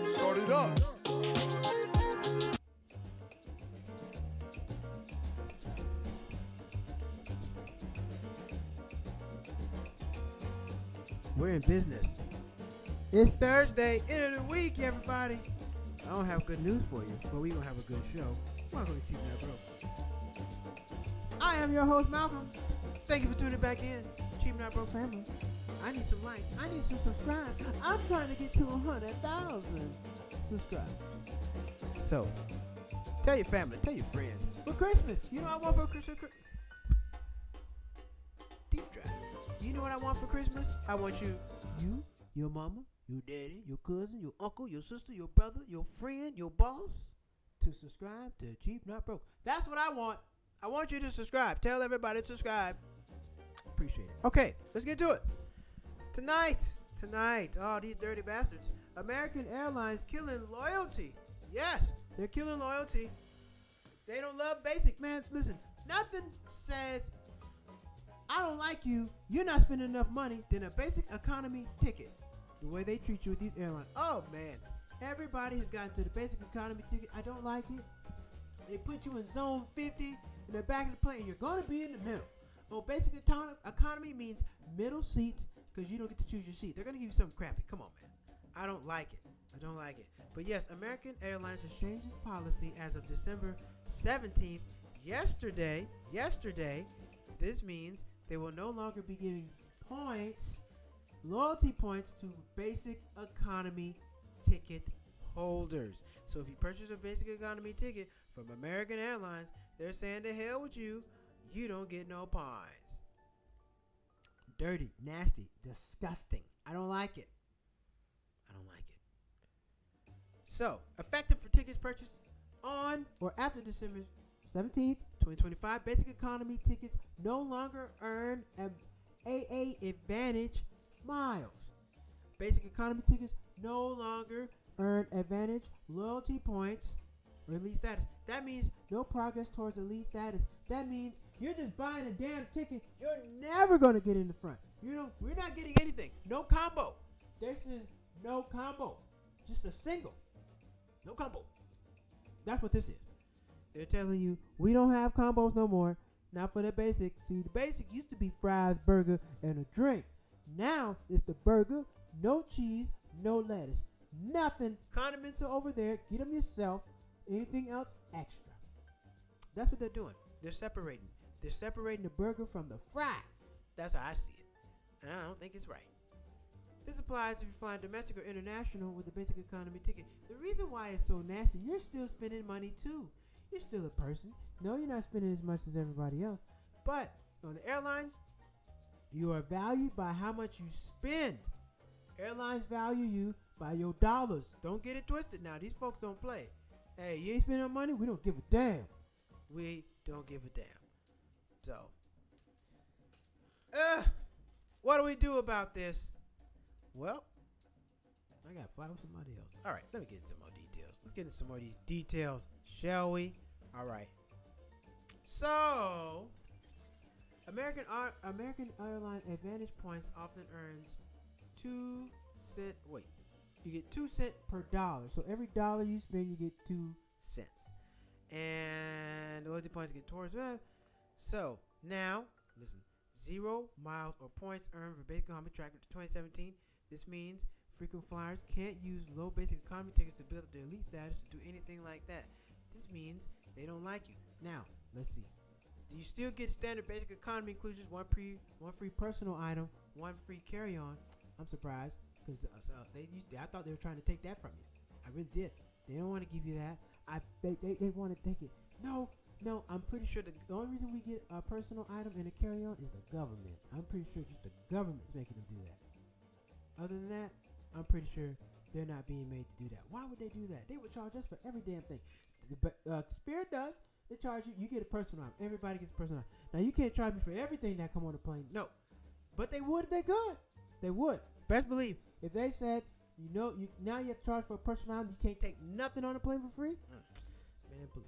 Start it up. We're in business. It's Thursday, end of the week, everybody. I don't have good news for you, but we're going to have a good show. Welcome to Cheap Not Broke. I am your host, Malcolm. Thank you for tuning back in. Cheap Not Broke family. I need some likes. I need some subscribes. I'm trying to get to 100,000 subscribers. So, tell your family, tell your friends. For Christmas, you know what I want for Christmas? Deep drive. You know what I want for Christmas? I want you, your mama, your daddy, your cousin, your uncle, your sister, your brother, your friend, your boss to subscribe to Cheap Not Broke. That's what I want. I want you to subscribe. Tell everybody to subscribe. Appreciate it. Okay, let's get to it. Tonight, oh, these dirty bastards. American Airlines killing loyalty. Yes, they're killing loyalty. They don't love basic, man. Listen, nothing says I don't like you, you're not spending enough money than a basic economy ticket. The way they treat you with these airlines. Oh, man. Everybody has gotten to the basic economy ticket. I don't like it. They put you in zone 50 in the back of the plane. You're going to be in the middle. Well, basic economy means middle seat because you don't get to choose your seat. They're going to give you something crappy. Come on, man. I don't like it. But yes, American Airlines has changed its policy as of December 17th. Yesterday, this means they will no longer be giving points, loyalty points to basic economy ticket holders. So if you purchase a basic economy ticket from American Airlines, they're saying to hell with you, you don't get no points. Dirty, nasty, disgusting. I don't like it. So, effective for tickets purchased on or after December 17th, 2025, basic economy tickets no longer earn AA Advantage miles. Basic economy tickets no longer earn Advantage loyalty points or elite status. That means no progress towards elite status. That means you're just buying a damn ticket. You're never going to get in the front. We're not getting anything. No combo. This is no combo. Just a single. No combo. That's what this is. They're telling you, we don't have combos no more. Not for the basic. See, the basic used to be fries, burger, and a drink. Now, it's the burger, no cheese, no lettuce. Nothing. Condiments are over there. Get them yourself. Anything else, extra. That's what they're doing. They're separating. They're separating the burger from the fry. That's how I see it. And I don't think it's right. This applies if you're flying domestic or international with a basic economy ticket. The reason why it's so nasty, you're still spending money too. You're still a person. No, you're not spending as much as everybody else. But on the airlines, you are valued by how much you spend. Airlines value you by your dollars. Don't get it twisted now. These folks don't play. Hey, you ain't spending no money? We don't give a damn. We don't give a damn. So, what do we do about this? Well, I got to fly with somebody else. All right, let me get into some more details. Let's get into some more of these details, shall we? All right. So, American Airline Advantage points often earns 2 cents. Wait, you get 2 cents per dollar. So every dollar you spend, you get 2 cents. And loyalty points get towards that. So now, listen, 0 miles or points earned for basic economy tracker to 2017. This means frequent flyers can't use low basic economy tickets to build up their elite status to do anything like that. This means they don't like you. Now, let's see. Do you still get standard basic economy inclusions, one free personal item, 1 free carry-on? I'm surprised because I thought they were trying to take that from you. I really did. They don't want to give you that. They want to take it. No, I'm pretty sure the only reason we get a personal item and a carry-on is the government. I'm pretty sure just the government's making them do that. Other than that, I'm pretty sure they're not being made to do that. Why would they do that? They would charge us for every damn thing. Spirit does. They charge you. You get a personal item. Everybody gets a personal item. Now, you can't charge me for everything that come on the plane. No. But they would if they could. They would. Best believe, if they said, You know, now you have to charge for a personal item. You can't take nothing on the plane for free. Man, please.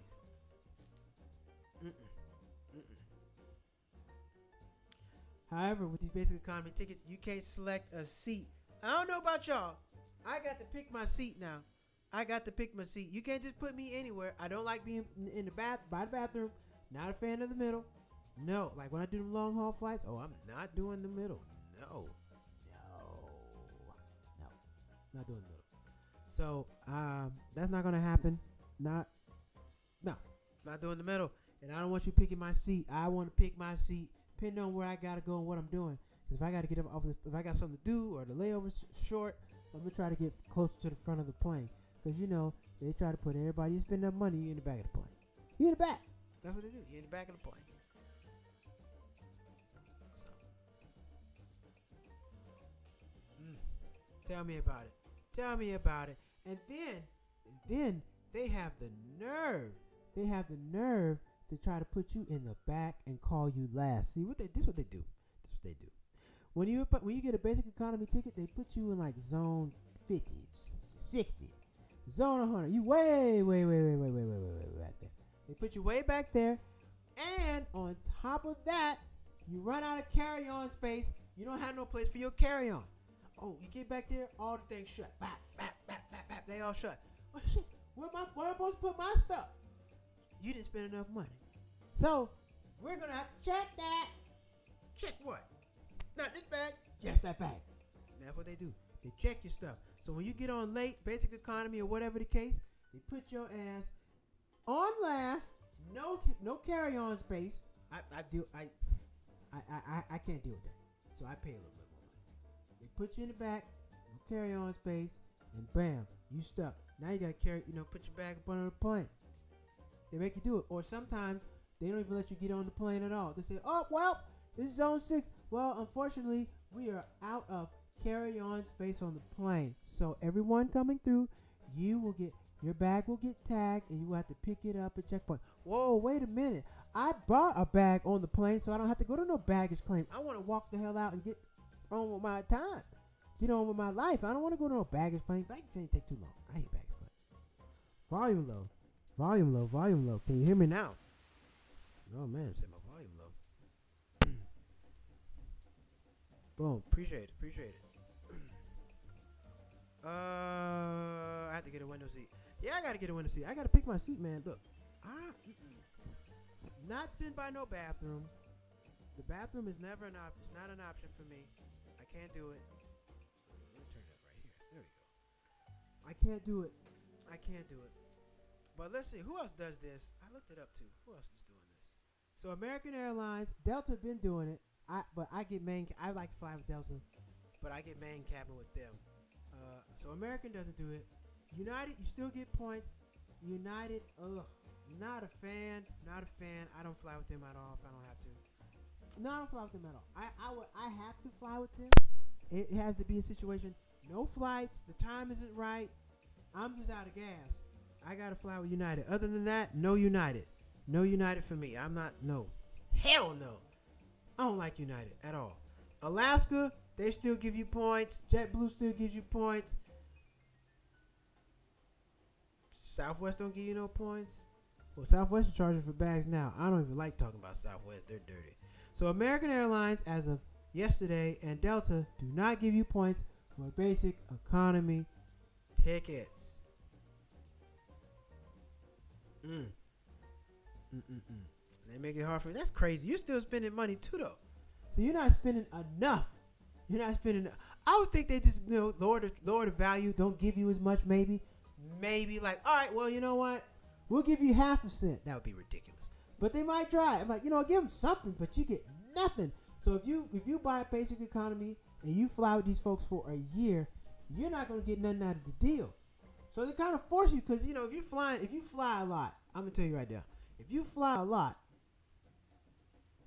However, with these basic economy tickets, you can't select a seat. I don't know about y'all. I got to pick my seat now. You can't just put me anywhere. I don't like being in the by the bathroom. Not a fan of the middle. No, like when I do the long haul flights. Oh, I'm not doing the middle. No, not doing the middle. So that's not gonna happen. Not doing the middle. And I don't want you picking my seat. I want to pick my seat, depending on where I gotta go and what I'm doing. Because if I gotta get up off this, if I got something to do or the layover's short, I'm gonna try to get closer to the front of the plane. Because you know they try to put everybody. You spend that money, you in the back of the plane. You in the back. That's what they do. You in the back of the plane. So, tell me about it. And then they have the nerve. To try to put you in the back and call you last. See this is what they do. When you get a basic economy ticket, they put you in like zone 50, 60, zone 100. You way back there. They put you way back there, and on top of that, you run out of carry-on space. You don't have no place for your carry-on. Oh, you get back there, all the things shut. Bap. They all shut. Oh shit, where am I supposed to put my stuff? You didn't spend enough money. So, we're going to have to check that. Check what? Not this bag. Yes, that bag. That's what they do. They check your stuff. So, when you get on late, basic economy or whatever the case, they put your ass on last. No carry-on space. I can't deal with that. So, I pay a little bit more money. They put you in the back, no carry-on space, and bam, you stuck. Now you got to put your bag up under the plane. They make you do it. Or sometimes they don't even let you get on the plane at all. They say, oh, well, this is zone 6. Well, unfortunately, we are out of carry-on space on the plane. So everyone coming through, your bag will get tagged, and you will have to pick it up at checkpoint. Whoa, wait a minute. I brought a bag on the plane, so I don't have to go to no baggage claim. I want to walk the hell out and get on with my time. Get on with my life. I don't want to go to no baggage claim. Baggage ain't take too long. I hate baggage claims. Volume low. Can you hear me now? Oh man, set my volume low. Boom. Appreciate it. I have to get a window seat. Yeah, I gotta get a window seat. I gotta pick my seat, man. Look, not sitting by no bathroom. The bathroom is never an option. It's not an option for me. I can't do it. Let me turn it up right here. There we go. I can't do it. But let's see, who else does this? I looked it up too. Who else is doing this? So American Airlines, Delta been doing it. I like to fly with Delta, but I get main cabin with them. So American doesn't do it. United, you still get points. United, not a fan. I don't fly with them at all if I don't have to. No, I don't fly with them at all. I have to fly with them. It has to be a situation. No flights. The time isn't right. I'm just out of gas. I gotta fly with United. Other than that, no United. No United for me. No. Hell no. I don't like United at all. Alaska, they still give you points. JetBlue still gives you points. Southwest don't give you no points. Well, Southwest is charging for bags now. I don't even like talking about Southwest. They're dirty. So American Airlines, as of yesterday, and Delta do not give you points for basic economy tickets. They make it hard for me. That's crazy. You're still spending money too, though. So you're not spending enough. I would think they just lower the value. Don't give you as much. Maybe like, all right, well, you know what? We'll give you 0.5 cent. That would be ridiculous. But they might try. I'm like, give them something, but you get nothing. So if you buy a basic economy and you fly with these folks for a year, you're not gonna get nothing out of the deal. So they kind of force you because, if you fly a lot, I'm going to tell you right now. If you fly a lot,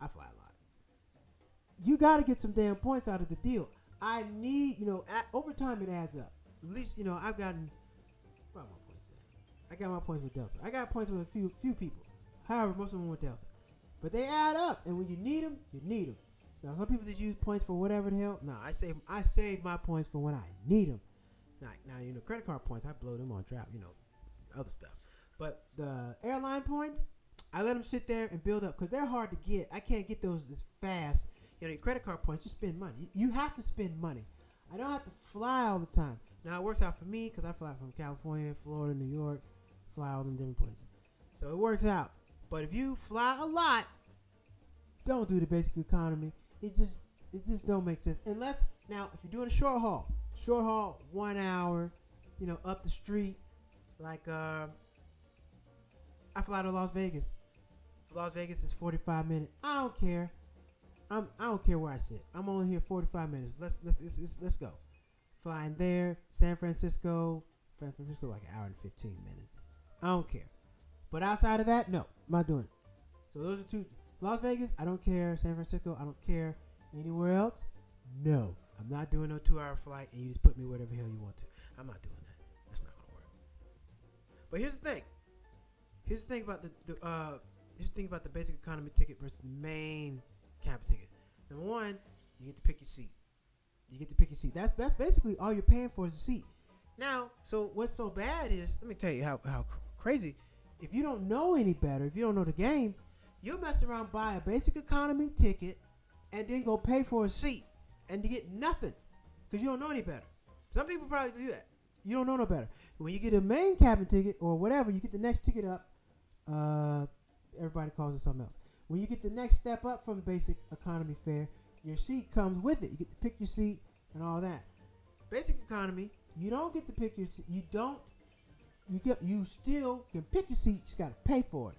I fly a lot. You got to get some damn points out of the deal. I need, over time it adds up. At least, I've gotten, where are my points at? I got my points with Delta. I got points with a few people. However, most of them with Delta. But they add up. And when you need them, you need them. Now, some people just use points for whatever the hell. No, I save my points for when I need them. Now credit card points, I blow them on draft, other stuff. But the airline points, I let them sit there and build up because they're hard to get. I can't get those as fast. Your credit card points, you spend money. You have to spend money. I don't have to fly all the time. Now, it works out for me because I fly from California, Florida, New York, fly all them different places. So it works out. But if you fly a lot, don't do the basic economy. It just don't make sense. Unless, now, if you're doing a short haul, 1 hour, up the street, like, I fly to Las Vegas. Las Vegas is 45 minutes. I don't care. I don't care where I sit. I'm only here 45 minutes. Let's go. Flying there, San Francisco like an hour and 15 minutes. I don't care. But outside of that, no, I'm not doing it. So those are two. Las Vegas, I don't care. San Francisco, I don't care. Anywhere else, no. I'm not doing no 2-hour flight and you just put me whatever the hell you want to. I'm not doing that. That's not gonna work. But here's the thing. Here's the thing about the basic economy ticket versus the main cabin ticket. Number one, you get to pick your seat. That's basically all you're paying for is a seat. Now, so what's so bad is, let me tell you how crazy. If you don't know any better, if you don't know the game, you'll mess around, buy a basic economy ticket, and then go pay for a seat and to get nothing because you don't know any better. Some people probably do that. You don't know no better. When you get a main cabin ticket or whatever, you get the next ticket up. Everybody calls it something else. When you get the next step up from basic economy fare, your seat comes with it. You get to pick your seat and all that. Basic economy, you don't get to pick your seat. You still can pick your seat. You just got to pay for it.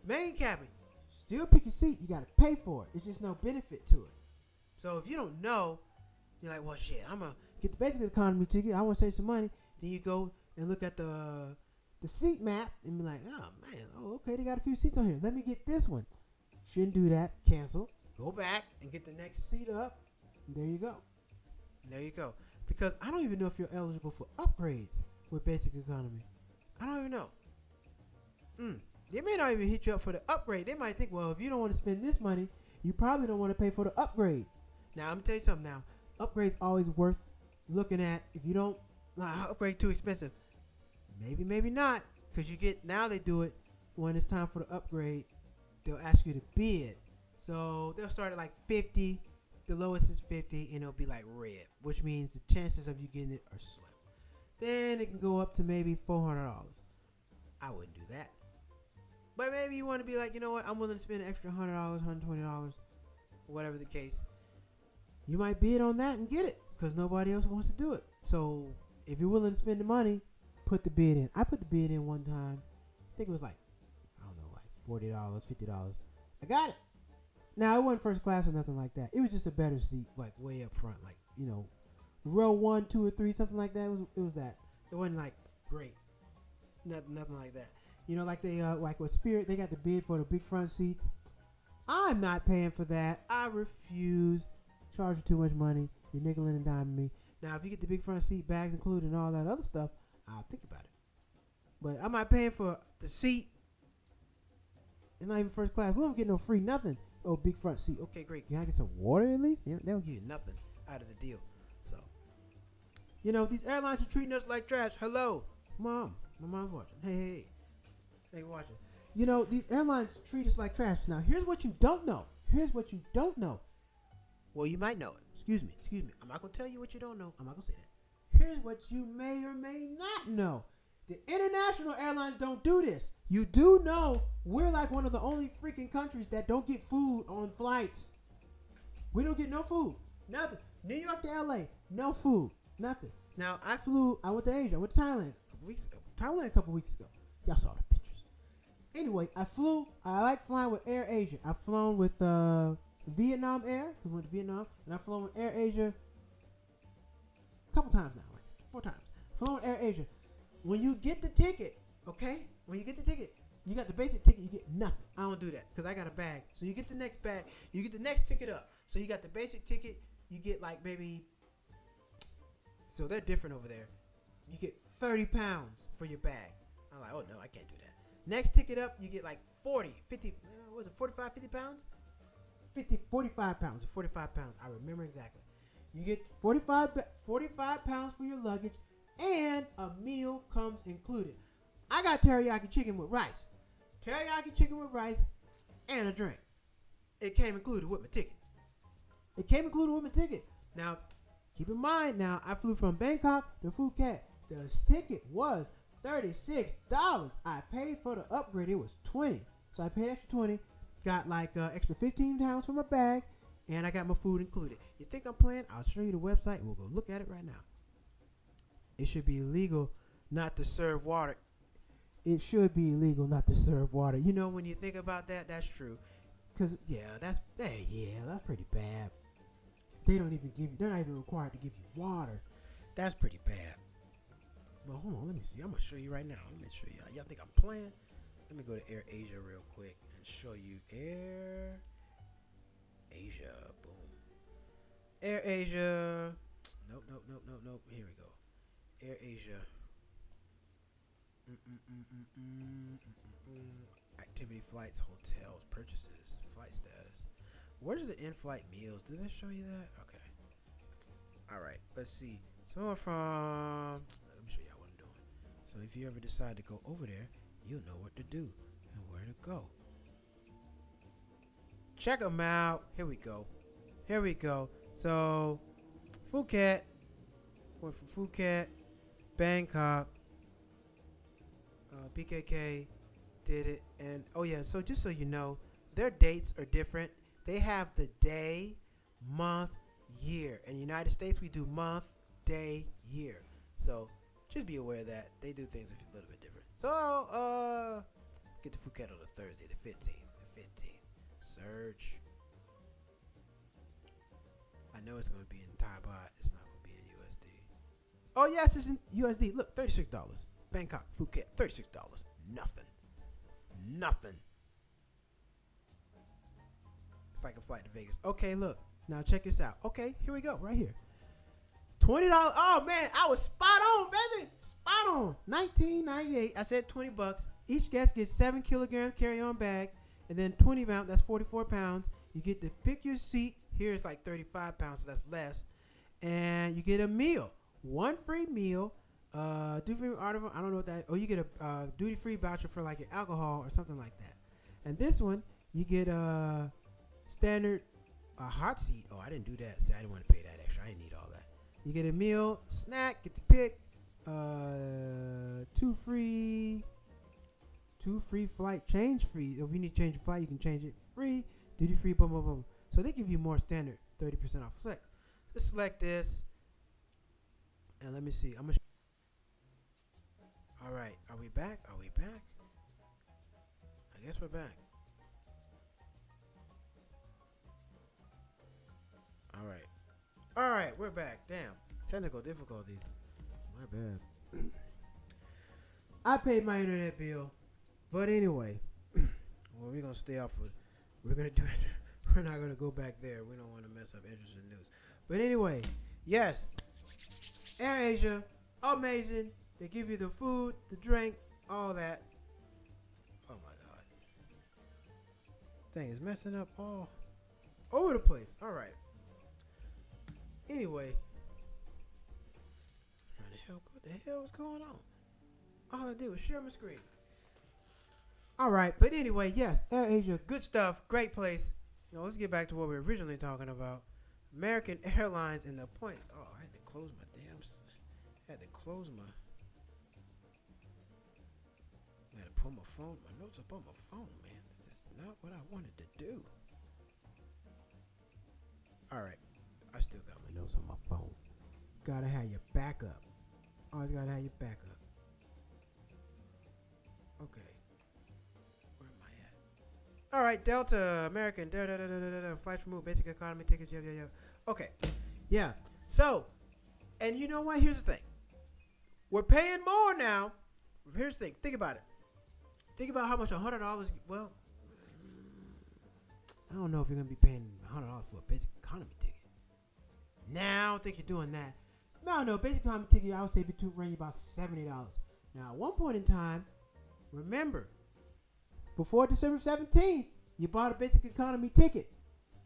Main cabin, still pick your seat. You got to pay for it. It's just no benefit to it. So if you don't know, you're like, well, shit, I'm going to get the basic economy ticket. I want to save some money. Then you go and look at the seat map and be like, oh, man, okay, they got a few seats on here. Let me get this one. Shouldn't do that. Cancel. Go back and get the next seat up. And there you go. Because I don't even know if you're eligible for upgrades with basic economy. I don't even know. They may not even hit you up for the upgrade. They might think, well, if you don't want to spend this money, you probably don't want to pay for the upgrade. Now, I'm going to tell you something now. Upgrade's always worth looking at. If you don't, upgrade too expensive. Maybe not. Because now they do it when it's time for the upgrade. They'll ask you to bid. So they'll start at like 50. The lowest is 50 and it'll be like red, which means the chances of you getting it are slim. Then it can go up to maybe $400. I wouldn't do that. But maybe you want to be like, you know what? I'm willing to spend an extra $100, $120, whatever the case. You might bid on that and get it because nobody else wants to do it. So if you're willing to spend the money, put the bid in. I put the bid in one time. I think it was like, I don't know, like $40, $50. I got it. Now, it wasn't first class or nothing like that. It was just a better seat, like way up front, like, row 1, 2, or 3, something like that. It was that. It wasn't like great. Nothing like that. Like they like with Spirit, they got the bid for the big front seats. I'm not paying for that. I refuse. Charge you too much money. You're nickel and diming me. Now, if you get the big front seat, bags included, and all that other stuff, I'll think about it. But I'm not paying for the seat. It's not even first class. We don't get no free nothing. Oh, big front seat. Okay, great. Can I get some water at least? They don't give you nothing out of the deal. So, these airlines are treating us like trash. Hello, Mom. My mom's watching. Hey. They watching. These airlines treat us like trash. Now, here's what you don't know. Well, you might know it. Excuse me. I'm not going to tell you what you don't know. I'm not going to say that. Here's what you may or may not know. The international airlines don't do this. You do know we're like one of the only freaking countries that don't get food on flights. We don't get no food. Nothing. New York to LA, no food. Nothing. Now, I went to Asia. I went to Thailand a couple weeks ago. Y'all saw the pictures. Anyway, I like flying with Air Asia. I've flown with Vietnam Air. We went to Vietnam. And I've flown with Air Asia a couple times now. Like 4 times. Flown with Air Asia. When you get the ticket, okay? You got the basic ticket, you get nothing. I don't do that because I got a bag. So you get the next bag. You get the next ticket up. So you got the basic ticket. You get like maybe, so they're different over there. You get 30 pounds for your bag. I'm like, oh no, I can't do that. Next ticket up, you get like 40, 50, what was it, 45, 50 pounds? 45 pounds. I remember exactly. You get 45 pounds for your luggage. and a meal comes included. I got teriyaki chicken with rice. Teriyaki chicken with rice and a drink. It came included with my ticket. Now, keep in mind now, I flew from Bangkok to Phuket. The ticket was $36. I paid for the upgrade. It was $20. So I paid extra $20. Got like extra 15 pounds for my bag. And I got my food included. You think I'm playing? I'll show you the website and we'll go look at it right now. It should be illegal not to serve water. It should be illegal not to serve water. You know, when you think about that, that's true. Because, that's pretty bad. They don't even give you, they're not even required to give you water. That's pretty bad. Well, hold on, let me see. I'm going to show you right now. Let me show you. Y'all think I'm playing? Let me go to Air Asia real quick and show you Air Asia. Boom. Air Asia. Nope. Here we go. Air Asia. Activity, flights, hotels, purchases, flight status. Where's the in-flight meals? Did they show you that? Okay. All right. Let's see. Someone from. Let me show y'all what I'm doing. So if you ever decide to go over there, you'll know what to do and where to go. Check them out. Here we go. So Phuket. Went from Phuket, Bangkok. BKK did it, and so just so you know, their dates are different. They have the day, month, year. In the United States, we do month, day, year. So just be aware that they do things a little bit different. So get to Phuket on the Thursday, the 15th. Search. I know it's going to be in Thai baht. It's not going to be in USD. Oh yes, it's in USD. Look, $36. Bangkok, Phuket, $36. Nothing. It's like a flight to Vegas. Okay, look. Now check this out. Okay, here we go. Right here. $20. Oh, man. I was spot on, baby. Spot on. $19.98. I said $20. Each guest gets 7 kilogram carry-on bag. And then 20 pounds. That's 44 pounds. You get to pick your seat. Here it's like 35 pounds, so that's less. And you get a meal. One free meal. Duty-free article, I don't know what that. Oh, you get a duty-free voucher for like your alcohol or something like that. And this one, you get a standard hot seat. Oh, I didn't do that. See, I didn't want to pay that extra. I didn't need all that. You get a meal, snack, get to pick. Two free flight change free. If you need to change your flight, you can change it free. Duty-free, boom, boom, boom. So they give you more standard 30% off. Let's select this. And let me see. I'm gonna. All right, are we back? I guess we're back. All right, we're back. Damn, technical difficulties. My bad. I paid my internet bill, but anyway, well, we're gonna stay off of. We're gonna do it. We're not gonna go back there. We don't want to mess up interesting news. But anyway, yes, Air Asia, amazing. They give you the food, the drink, all that. Oh my God. Thing is messing up all over the place. All right. Anyway. What the hell was going on? All I did was share my screen. All right. But anyway, yes. Air Asia, good stuff. Great place. Now let's get back to what we were originally talking about. American Airlines and the points. Oh, I had to close my Put my notes up on my phone, man. This is not what I wanted to do. All right. I still got my notes on my phone. Gotta have your backup. Always gotta have your backup. Okay. Where am I at? All right. Delta, American, flights removed, basic economy tickets, yeah. Okay. Yeah. So, and you know what? Here's the thing. We're paying more now. Here's the thing. Think about it. Think about how much $100. Well, I don't know if you're gonna be paying $100 for a basic economy ticket. Now, I don't think you're doing that. No, basic economy ticket I would say between range about $70. Now, at one point in time, remember, before December 17th, you bought a basic economy ticket.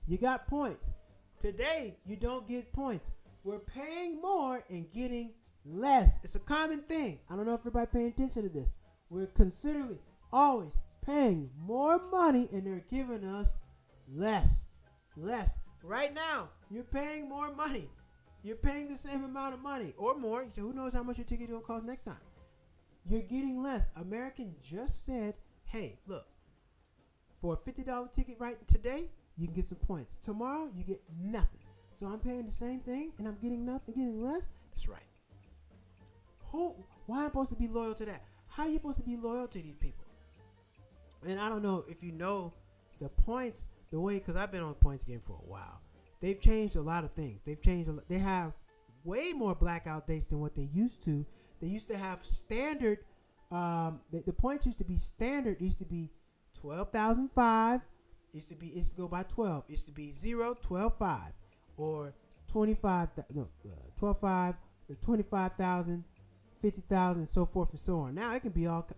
You got points. Today, you don't get points. We're paying more and getting less. It's a common thing. I don't know if everybody paying attention to this. We're considerably always paying more money and they're giving us less. Less. Right now, you're paying more money. You're paying the same amount of money or more. So who knows how much your ticket will cost next time? You're getting less. American just said, hey, look, for a $50 ticket right today, you can get some points. Tomorrow, you get nothing. So I'm paying the same thing and I'm getting nothing, getting less? That's right. Why am I supposed to be loyal to that? How are you supposed to be loyal to these people? And I don't know if you know the points, the way, because I've been on the points game for a while. They've changed a lot of things. They have way more blackout dates than what they used to. They used to have standard, the points used to be standard. It used to be 12,005. It used to go by 12. It used to be 0, 12, 5. Or 12,500, or 25,000, 50,000, and so forth and so on. Now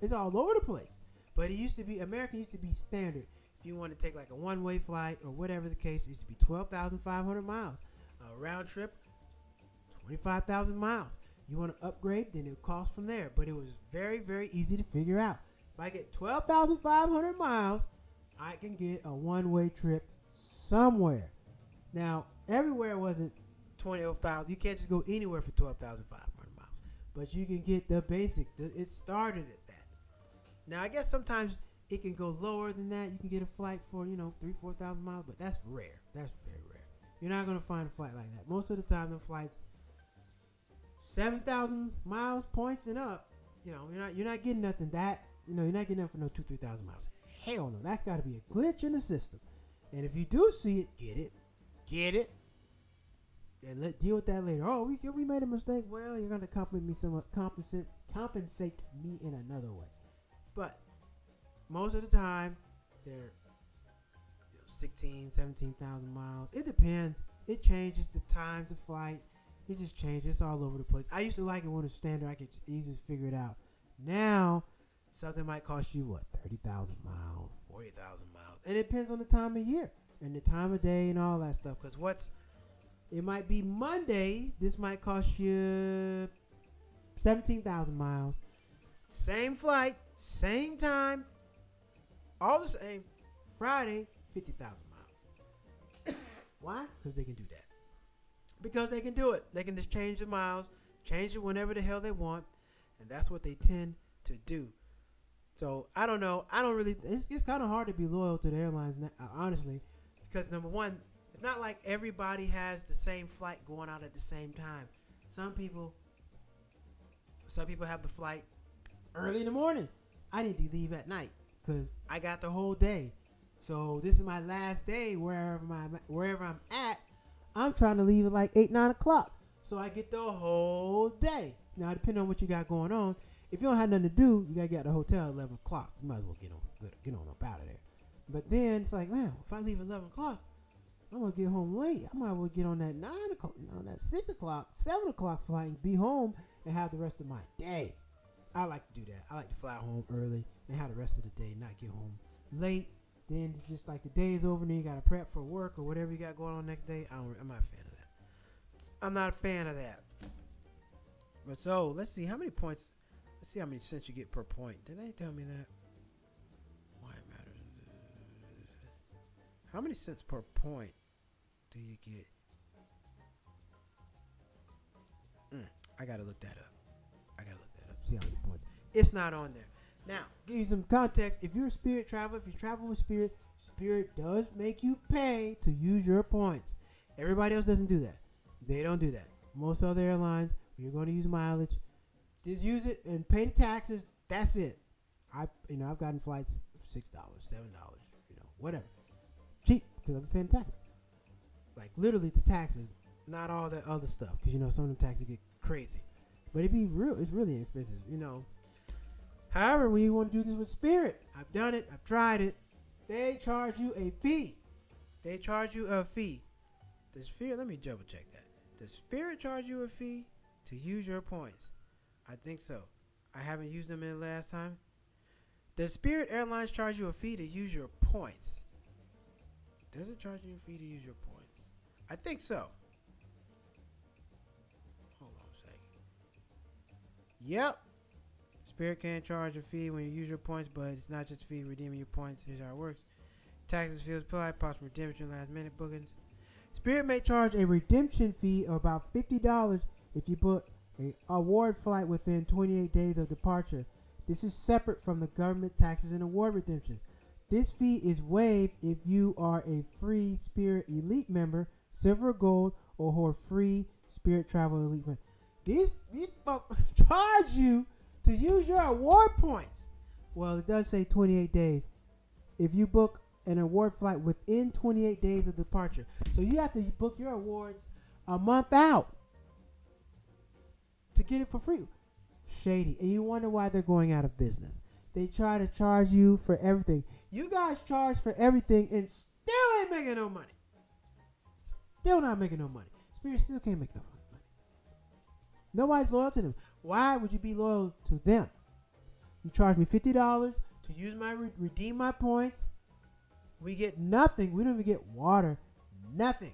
it's all over the place. But it used to be, American used to be standard. If you want to take like a one-way flight or whatever the case, it used to be 12,500 miles. A round trip, 25,000 miles. You want to upgrade, then it costs from there. But it was very, very easy to figure out. If I get 12,500 miles, I can get a one-way trip somewhere. Now, everywhere wasn't 20,000. You can't just go anywhere for 12,500 miles. But you can get the basic. It started at that. Now, I guess sometimes it can go lower than that. You can get a flight for, 3,000, 4,000 miles, but that's rare. That's very rare. You're not going to find a flight like that. Most of the time, the flights, 7,000 miles, points and up, you're not getting nothing you're not getting nothing for no 2,000, 3,000 miles. Hell no. That's got to be a glitch in the system. And if you do see it, get it, and deal with that later. Oh, we made a mistake. Well, you're going to compensate me in another way. But most of the time, they're 16, 17,000 miles. It depends. It changes the time, the flight. It just changes. It's all over the place. I used to like it when it was standard. I could easily figure it out. Now, something might cost you, 30,000 miles, 40,000 miles. And it depends on the time of year and the time of day and all that stuff. Because it might be Monday. This might cost you 17,000 miles. Same flight, same time, all the same. Friday, 50,000 miles. Why? Because they can do that. Because they can do it. They can just change the miles, change it whenever the hell they want, and that's what they tend to do. So, I don't know. It's kind of hard to be loyal to the airlines, honestly, because number one, it's not like everybody has the same flight going out at the same time. Some people have the flight early in the morning. I need to leave at night because I got the whole day. So this is my last day wherever I'm at. I'm trying to leave at like 8, 9 o'clock. So I get the whole day. Now, depending on what you got going on, if you don't have nothing to do, you got to get at the hotel at 11 o'clock. You might as well get on up out of there. But then it's like, man, if I leave at 11 o'clock, I'm going to get home late. I might as well get on that 9 o'clock, that 6 o'clock, 7 o'clock flight and be home and have the rest of my day. I like to do that. I like to fly home early and have the rest of the day, not get home late. Then it's just like the day is over and then you got to prep for work or whatever you got going on next day. I'm not a fan of that. I'm not a fan of that. But so, let's see how many points. Let's see how many cents you get per point. Did they tell me that? Why it matters. How many cents per point do you get? I got to look that up. See how many points. It's not on there. Now, give you some context. If you're a Spirit traveler, if you travel with Spirit, Spirit does make you pay to use your points. Everybody else doesn't do that. They don't do that. Most other airlines, when you're going to use mileage, just use it and pay the taxes. That's it. I've gotten flights $6, $7, whatever. Cheap because I'm paying taxes. Like literally the taxes, not all that other stuff. Because some of the taxes get crazy. But it's really expensive, However, when you want to do this with Spirit, I've done it, I've tried it, they charge you a fee. Let me double check that. Does Spirit charge you a fee to use your points? I think so. I haven't used them in the last time. Does Spirit Airlines charge you a fee to use your points? Does it charge you a fee to use your points? I think so. Hold on a second. Yep. Spirit can't charge a fee when you use your points, but it's not just a fee redeeming your points. Here's how it works. Taxes, fees, applied, possible redemption, last minute bookings. Spirit may charge a redemption fee of about $50 if you book a award flight within 28 days of departure. This is separate from the government taxes and award redemptions. This fee is waived if you are a free Spirit Elite member, silver or gold, or hold free Spirit Travel Elite member. These charge you to use your award points. Well, it does say 28 days. If you book an award flight within 28 days of departure. So you have to book your awards a month out to get it for free. Shady. And you wonder why they're going out of business. They try to charge you for everything. You guys charge for everything and still ain't making no money. Still not making no money. Spirit still can't make no money. Nobody's loyal to them. Why would you be loyal to them? You charge me $50 to use my redeem my points. We get nothing. We don't even get water. Nothing.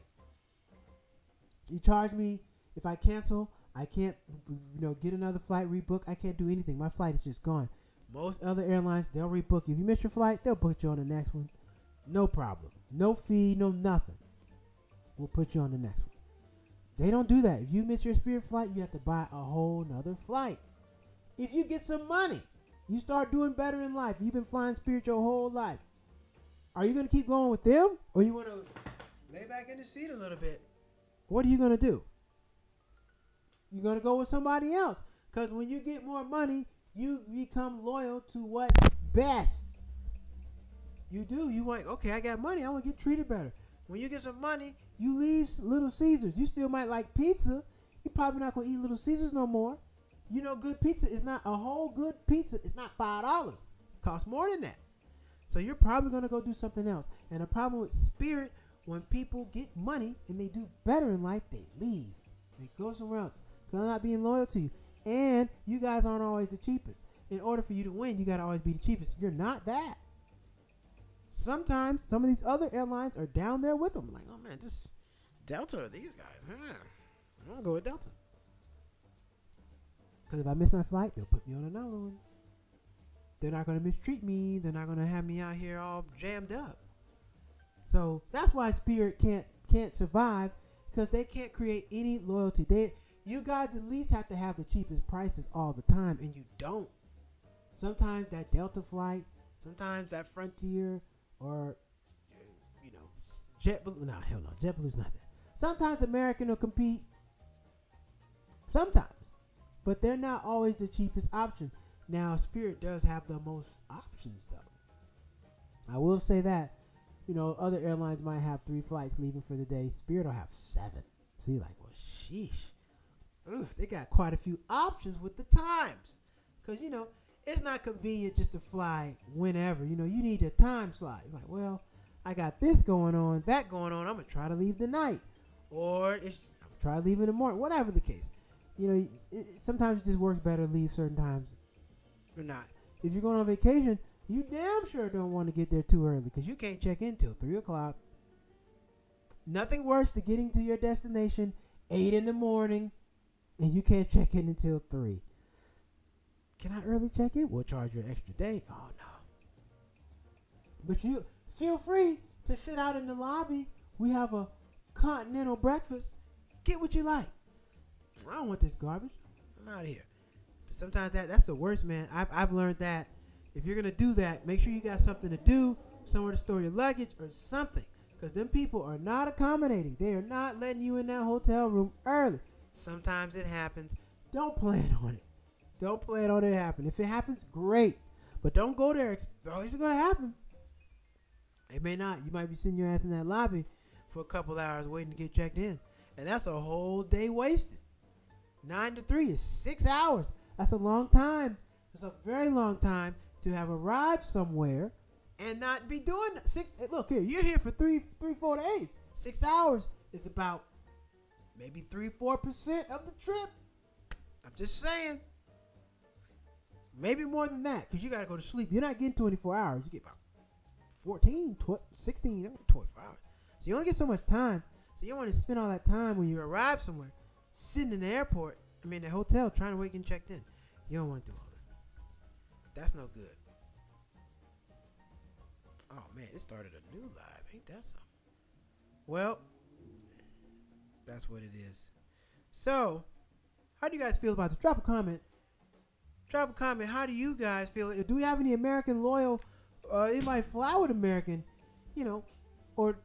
You charge me if I cancel. I can't, get another flight, rebook. I can't do anything. My flight is just gone. Most other airlines, they'll rebook you. If you miss your flight, they'll put you on the next one. No problem. No fee, no nothing. We'll put you on the next one. They don't do that. If you miss your Spirit flight, you have to buy a whole nother flight. If you get some money, you start doing better in life. You've been flying Spirit your whole life. Are you going to keep going with them? Or you want to lay back in the seat a little bit? What are you going to do? You're going to go with somebody else. Because when you get more money, you become loyal to what's best. You do. You like, okay, I got money. I want to get treated better. When you get some money, you leave Little Caesars. You still might like pizza. You're probably not going to eat Little Caesars no more. You know, good pizza is not a whole good pizza. It's not $5. It costs more than that. So you're probably going to go do something else. And the problem with Spirit, when people get money and they do better in life, they leave. They go somewhere else. Because they're not being loyal to you. And you guys aren't always the cheapest. In order for you to win, you got to always be the cheapest. You're not that. Sometimes some of these other airlines are down there with them. Like, oh man, this Delta, these guys. I'm going to go with Delta. Because if I miss my flight, they'll put me on another one. They're not going to mistreat me. They're not going to have me out here all jammed up. So that's why Spirit can't survive, because they can't create any loyalty. You guys at least have to have the cheapest prices all the time, and you don't. Sometimes that Delta flight, sometimes that Frontier, or JetBlue. No, hell no, JetBlue's not that. Sometimes American will compete. Sometimes, but they're not always the cheapest option. Now, Spirit does have the most options, though. I will say that. Other airlines might have 3 flights leaving for the day. Spirit will have 7. So you're like, well, sheesh. Oof, they got quite a few options with the times. Because, it's not convenient just to fly whenever. You need a time slot. You're like, well, I got this going on, that going on. I'm going to try to leave tonight. Or I'm going to try to leave in the morning. Whatever the case. Sometimes it just works better to leave certain times or not. If you're going on vacation, you damn sure don't want to get there too early, because you can't check in till 3 o'clock. Nothing worse than getting to your destination 8 in the morning and you can't check in until 3. Can I early check in? We'll charge you an extra day. Oh, no. But you feel free to sit out in the lobby. We have a continental breakfast. Get what you like. I don't want this garbage. I'm out of here. But sometimes that's the worst, man. I've learned that if you're going to do that, make sure you got something to do, somewhere to store your luggage or something. Because them people are not accommodating. They are not letting you in that hotel room early. Sometimes it happens. Don't plan on it. Don't plan on it happening. If it happens, great. But don't go there. It's always going to happen. It may not. You might be sitting your ass in that lobby for a couple hours waiting to get checked in. And that's a whole day wasted. 9 to 3 is 6 hours. That's a long time. It's a very long time to have arrived somewhere and not be doing 6. Look here, you're here for 4 days. 6 hours is about maybe 3-4% of the trip. I'm just saying. Maybe more than that, because you got to go to sleep. You're not getting 24 hours. You get about 14, 16, 24 hours. So you only get so much time. So you don't want to spend all that time when you arrive somewhere, sitting in the airport, the hotel, trying to wait and checked in. You don't want to do all that. That's no good. Oh man, it started a new live. Ain't that something? Well, that's what it is. So, how do you guys feel about this? Drop a comment. Drop a comment. How do you guys feel? Do we have any American loyal? Anybody fly with American? You know, or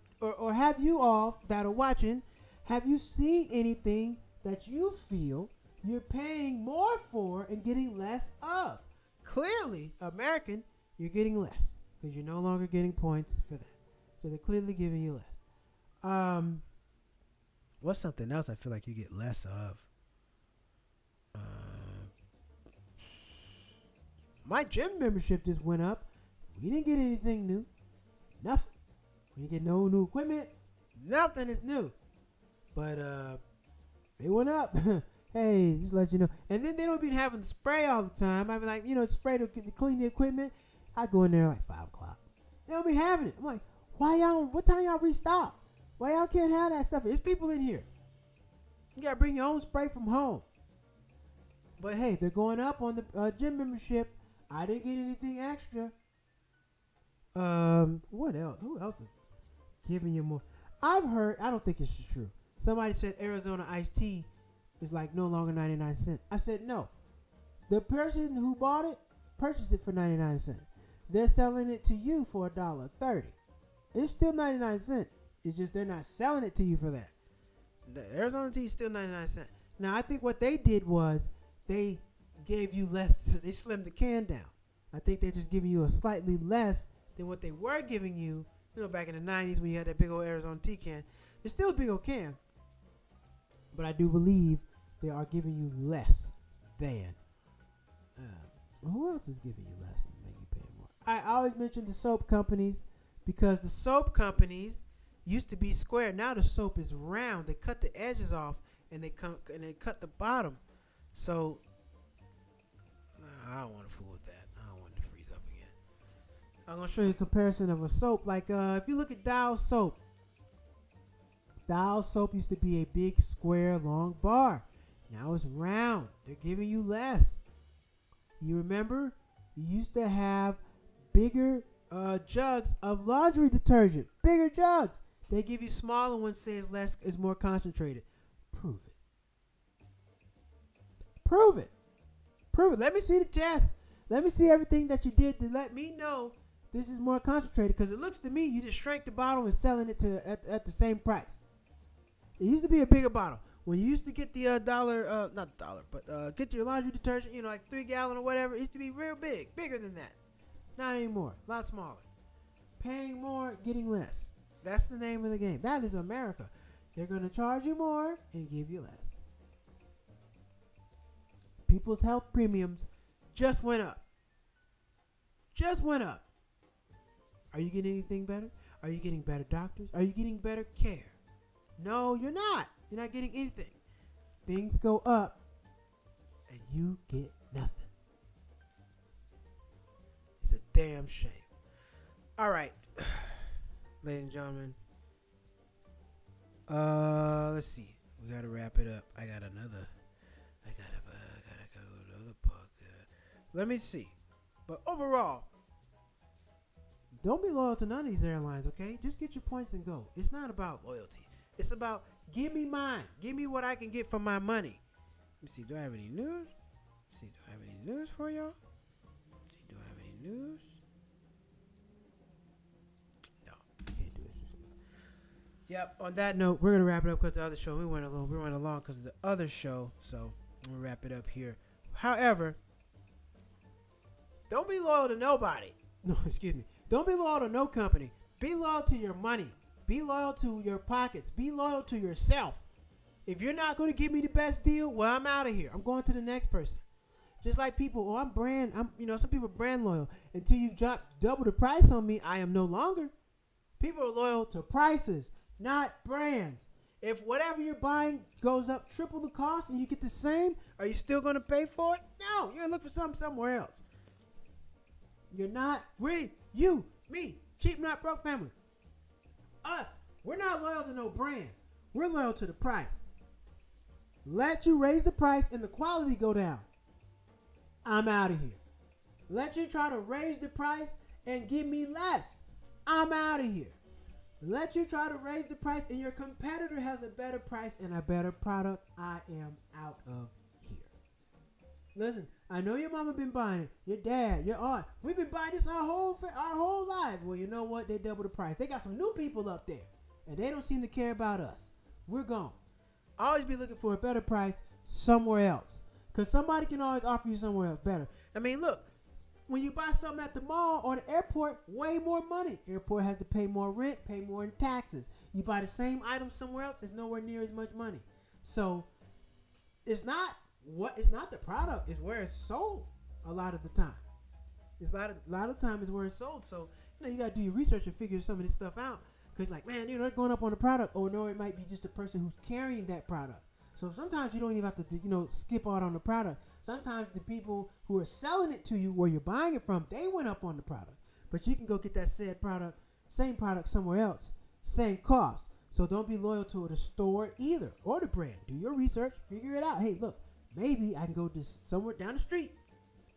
have you all that are watching? Have you seen anything that you feel you're paying more for and getting less of? Clearly, American, you're getting less because you're no longer getting points for that. So they're clearly giving you less. What's something else I feel like you get less of? My gym membership just went up. We didn't get anything new. Nothing. We didn't get no new equipment. Nothing is new. But they went up. Hey, just let you know. And then they don't be having to spray all the time. I mean, like, spray to clean the equipment. I go in there like 5 o'clock. They don't be having it. I'm like, why y'all? What time y'all restock? Why y'all can't have that stuff? There's people in here. You gotta bring your own spray from home. But hey, they're going up on the gym membership. I didn't get anything extra. What else? Who else is giving you more? I've heard. I don't think it's true. Somebody said Arizona iced tea is like no longer 99 cents. I said no. The person who bought it purchased it for 99 cents. They're selling it to you for $1.30. It's still 99 cents. It's just they're not selling it to you for that. The Arizona tea is still 99 cents. Now, I think what they did was they gave you less. They slimmed the can down. I think they're just giving you a slightly less than what they were giving you, back in the 90s when you had that big old Arizona tea can. It's still a big old can. But I do believe they are giving you less than. Who else is giving you less and make you pay more? I always mention the soap companies because the soap companies used to be square. Now the soap is round. They cut the edges off and they cut the bottom. So I don't want to fool with that. I don't want it to freeze up again. I'm gonna show you a comparison of a soap. Like if you look at Dial soap. Dial soap used to be a big square long bar. Now it's round. They're giving you less. You remember? You used to have bigger jugs of laundry detergent. Bigger jugs. They give you smaller ones, says less is more concentrated. Prove it. Prove it. Prove it. Let me see the test. Let me see everything that you did to let me know this is more concentrated. Because it looks to me you just shrank the bottle and selling it at the same price. It used to be a bigger bottle. When you used to get the get your laundry detergent, like 3 gallon or whatever, it used to be real big, bigger than that. Not anymore, a lot smaller. Paying more, getting less. That's the name of the game. That is America. They're going to charge you more and give you less. People's health premiums just went up. Just went up. Are you getting anything better? Are you getting better doctors? Are you getting better care? No, you're not. You're not getting anything. Things go up and you get nothing. It's a damn shame. All right. Ladies and gentlemen. Let's see. We got to wrap it up. I got another. I got to go to another book. Let me see. But overall, don't be loyal to none of these airlines, okay? Just get your points and go. It's not about loyalty. It's about give me mine. Give me what I can get for my money. Let me see. Do I have any news? Let's see. Do I have any news for y'all? Let's see. Do I have any news? No. Can't do it. Yep. On that note, we're going to wrap it up because the other show, we went along because of the other show. So I'm going to wrap it up here. However, don't be loyal to nobody. No, excuse me. Don't be loyal to no company. Be loyal to your money. Be loyal to your pockets. Be loyal to yourself. If you're not going to give me the best deal, well, I'm out of here. I'm going to the next person. Just like people, some people are brand loyal. Until you drop double the price on me, I am no longer. People are loyal to prices, not brands. If whatever you're buying goes up triple the cost and you get the same, are you still going to pay for it? No, you're going to look for something somewhere else. You're not. You, me, cheap, not broke family. Us, we're not loyal to no brand. We're loyal to the price. Let you raise the price and the quality go down. I'm out of here. Let you try to raise the price and give me less. I'm out of here. Let you try to raise the price and your competitor has a better price and a better product. I am out of here. Listen, I know your mama been buying it. Your dad, your aunt. We've been buying this our whole lives. Well, you know what? They double the price. They got some new people up there, and they don't seem to care about us. We're gone. Always be looking for a better price somewhere else, because somebody can always offer you somewhere else better. I mean, look, when you buy something at the mall or the airport, way more money. Airport has to pay more rent, pay more in taxes. You buy the same item somewhere else, it's nowhere near as much money. So it's not the product, it's where it's sold a lot of the time. It's a lot of time is where it's sold. So, you got to do your research and figure some of this stuff out. Because, man, they're going up on the product. Or, no, it might be just the person who's carrying that product. So, sometimes you don't even have to, skip out on the product. Sometimes the people who are selling it to you where you're buying it from, they went up on the product. But you can go get that said product, same product somewhere else, same cost. So, don't be loyal to the store either or the brand. Do your research, figure it out. Hey, look. Maybe I can go to somewhere down the street,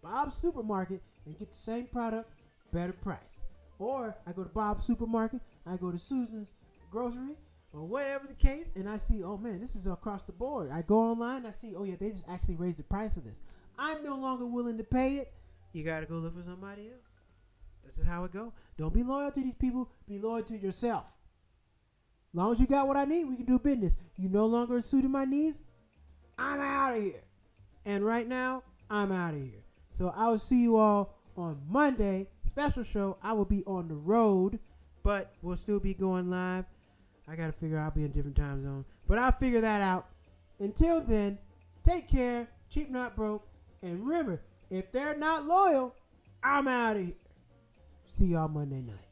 Bob's Supermarket, and get the same product, better price. Or I go to Bob's Supermarket, I go to Susan's Grocery, or whatever the case, and I see, oh man, this is across the board. I go online, I see, oh yeah, they just actually raised the price of this. I'm no longer willing to pay it. You got to go look for somebody else. This is how it goes. Don't be loyal to these people. Be loyal to yourself. As long as you got what I need, we can do business. You no longer suiting my needs, I'm out of here. And right now, I'm out of here. So I will see you all on Monday. Special show. I will be on the road, but we'll still be going live. I got to figure out I'll be in a different time zone. But I'll figure that out. Until then, take care. Cheap not broke. And remember, if they're not loyal, I'm out of here. See y'all Monday night.